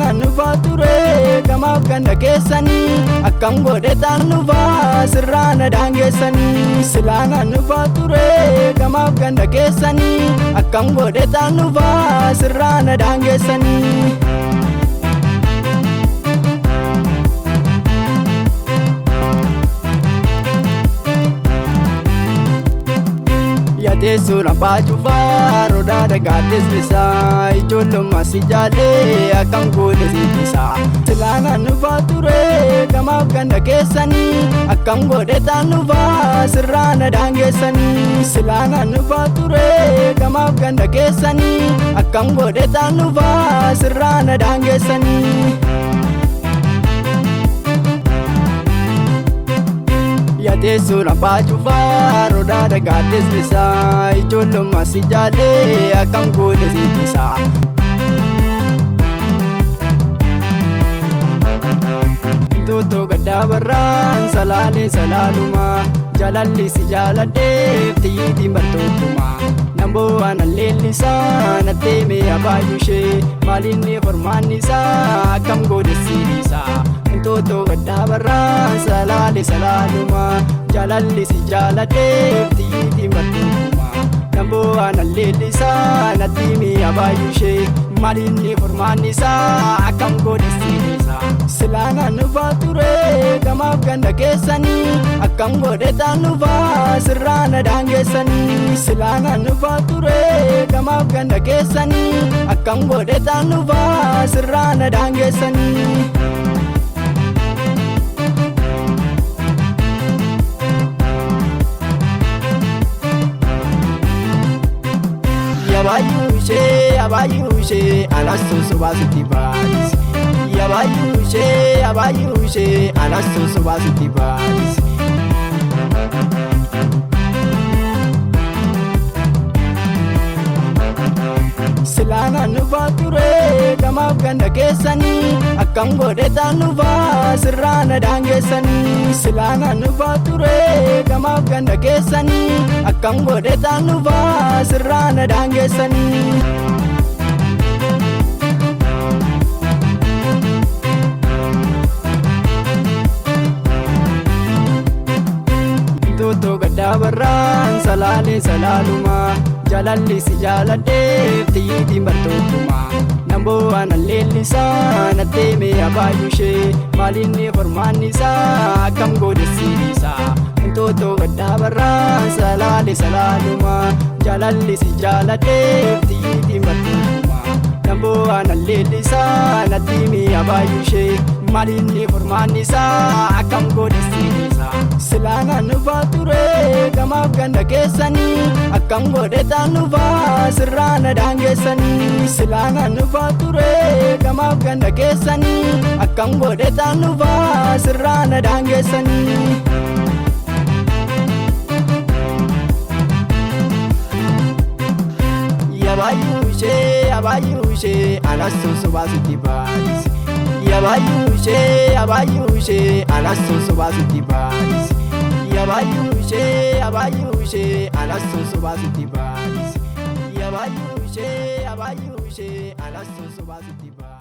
Silaanaan dhufaa ture gamaaf ganda keessanii akkam godhetaan dhufaa sirraa na daangeessanii. Silaanaan dhufaa ture gamaaf ganda keessanii akkam godhetaan dhufaa sirraa na daangeessanii. Yaadessuun abbaa cufaa rodaa dhagaadhes bisaa ijoollummaa si jaalee akkam goone sibisaa. Silaanaan dhufaa ture gamaaf ganda keessanii akkam godhetaan dhufaa sirraa na daangeessanii. Silaanaan dhufaa ture gamaaf ganda keessanii akkam godhetaan dhufaa sirraa na daangeessanii. Yaadessuun abbaa cufaa rodaa dhagaadhes bisaa ijoollummaa si jaalee akkam goone sibisaa. Tootoo gaddaa barraan salaalee salaalumaa jaalalli si jaaladheef xiyyiitiin bartootumaa. Namboo aanan leellisaa natteemee abaayyushee maalinni formaanni isaa akkam goone sibisaa. Tootoo gaddaa barraan salaalee salaalumaa jaalalli si jaaladheef xiyyiitiin bartootumaa. Namboo aanan leellisaa natteemee abaayyushee maalinni formaanni isaa akkam goone sibisaa. Silaanaan dhufaa ture gamaaf ganda keessanii akkam godhetaan dhufaa sirraa na daangeessanii. Silaanaan dhufaa ture gamaaf ganda keessanii akkam godhetaan dhufaa sirraa na daangeessanii. Abaayushee alastuun sobaa sitti baadhisi. Abaayushee alastuun sobaa sitti baadhisi. Silaanaan dhufaa ture gamaaf ganda keessanii akkam godhetaan dhufaa sirraa na daangeessanii. Silaanaan dhufaa ture gamaaf ganda keessanii akkam godhetaan dhufaa sirraa na daangeessanii. Tootoo gaddaa barraan salaalee salaalumaa jaalalli si jaaladheef xiyyiitiin bartootumaa. Namboo aanan leellisaa natteemee abaayyushee maalinni formaanni isaa akkam goone sibisaa. Tootoo gaddaa barraan salaalee salaalumaa jaalalli si jaaladheef xiyyiitiin bartootumaa. Namboo aanan leellisaa natteemee abaayyushee maalinni formaanni isaa akkam goone sibisaa. Silaanaan dhufaa ture gamaaf ganda keessanii akkam godhetaan dhufaa sirraa na daangeessanii. Silaanaan dhufaa ture gamaaf ganda keessanii akkam godhetaan dhufaa sirraa na daangeessanii. Abaayushee alastuun sobaa sitti baadhisi. Abaayushee alastuun sobaa sitti baadhisi. Abaayushee alastuun sobaa sitti baadhisi. Abaayushee alastuun sobaa sitti baadhisi.